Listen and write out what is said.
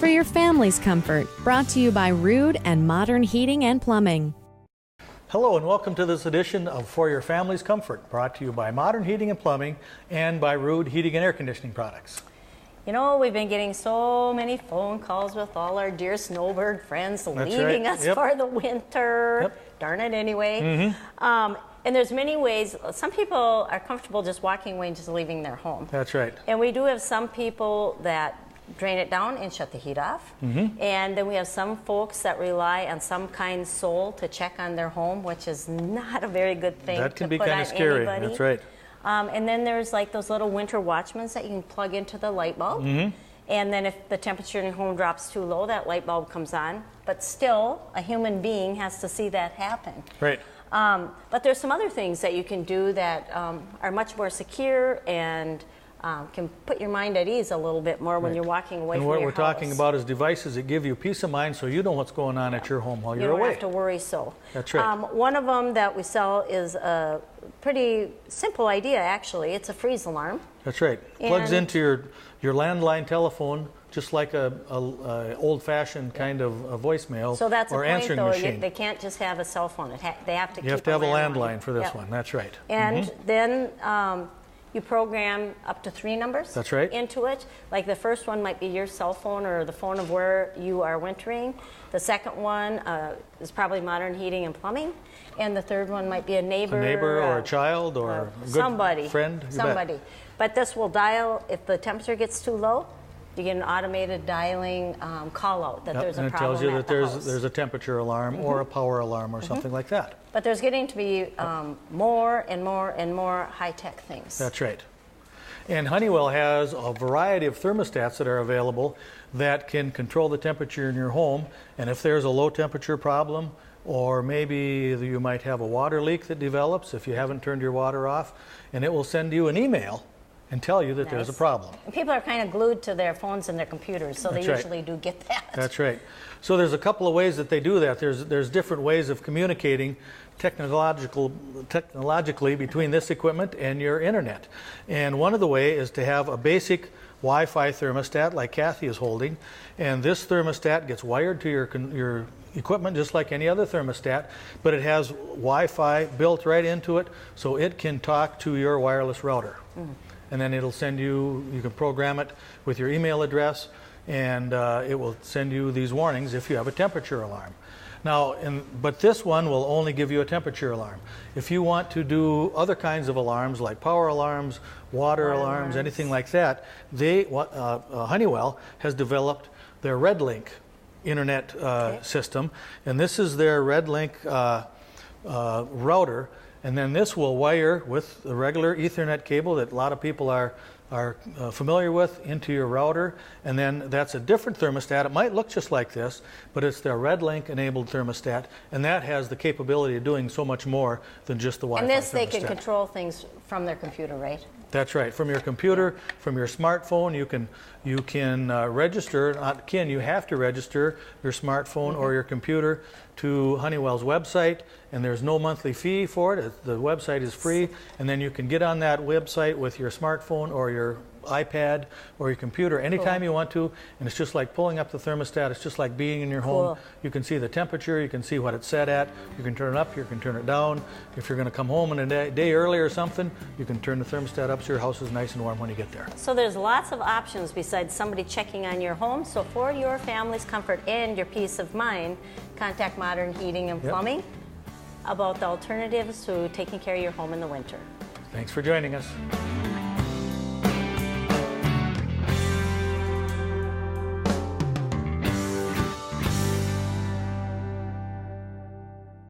for your family's comfort. Brought to you by Rude and Modern Heating and Plumbing. Hello and welcome to this edition of For Your Family's Comfort, brought to you by Modern Heating and Plumbing and by Rude Heating and Air Conditioning Products. You know, we've been getting so many phone calls with all our dear snowbird friends leaving us for the winter. Darn it anyway. And there's many ways. Some people are comfortable just walking away and just leaving their home. That's right. And we do have some people that drain it down and shut the heat off. And then we have some folks that rely on some kind soul to check on their home, which is not a very good thing that can to be put kind on of scary. anybody. That's right. And then there's like those little winter watchmans that you can plug into the light bulb. And then if the temperature in your home drops too low, that light bulb comes on. But still, a human being has to see that happen. Right. But there's some other things that you can do that are much more secure and can put your mind at ease a little bit more when you're walking away from your house. And what we're talking about is devices that give you peace of mind so you know what's going on at your home while you're away. You don't have to worry so. That's right. One of them that we sell is a pretty simple idea, actually. It's a freeze alarm. That's right. Plugs into your landline telephone, just like a old-fashioned kind of a voicemail so that's or a point, answering though, machine. They can't just have a cell phone. They have to You have to have a landline for this one. That's right. And then you program up to 3 numbers That's right. into it. Like the first one might be your cell phone or the phone of where you are wintering. The second one is probably Modern Heating and Plumbing. And the third one might be a neighbor. Or a child or a good somebody, friend. Somebody. But this will dial, if the temperature gets too low, you get an automated dialing call out that there's a problem and it tells you at that the house. there's a temperature alarm or a power alarm or something like that. But there's getting to be more and more and more high-tech things. That's right. And Honeywell has a variety of thermostats that are available that can control the temperature in your home. And if there's a low temperature problem, or maybe you might have a water leak that develops if you haven't turned your water off, and it will send you an email and tell you that there's a problem. And people are kind of glued to their phones and their computers, so they usually do get that. That's right. So there's a couple of ways that they do that. There's different ways of communicating technologically between this equipment and your internet. And one of the way is to have a basic Wi-Fi thermostat like Kathy is holding, and this thermostat gets wired to your equipment just like any other thermostat, but it has Wi-Fi built right into it, so it can talk to your wireless router. And then it'll send you can program it with your email address, and it will send you these warnings if you have a temperature alarm. Now, but this one will only give you a temperature alarm. If you want to do other kinds of alarms like power alarms, water alarms, anything like that, Honeywell has developed their RedLink internet system, and this is their RedLink router. And then this will wire with the regular Ethernet cable that a lot of people are familiar with into your router. And then that's a different thermostat. It might look just like this, but it's the RedLink enabled thermostat. And that has the capability of doing so much more than just the Wi-Fi thermostat. And this, they can control things from their computer, right? That's right. From your computer, from your smartphone, you can register. You have to register your smartphone or your computer to Honeywell's website, and there's no monthly fee for it. The website is free, and then you can get on that website with your smartphone or your iPad or your computer anytime you want to, and it's just like pulling up the thermostat. It's just like being in your home. You can see the temperature, you can see what it's set at, you can turn it up, you can turn it down. If you're going to come home in a day early or something, you can turn the thermostat up so your house is nice and warm when you get there. So there's lots of options besides somebody checking on your home. So for your family's comfort and your peace of mind, contact Modern Heating and Plumbing about the alternatives to taking care of your home in the winter. Thanks for joining us.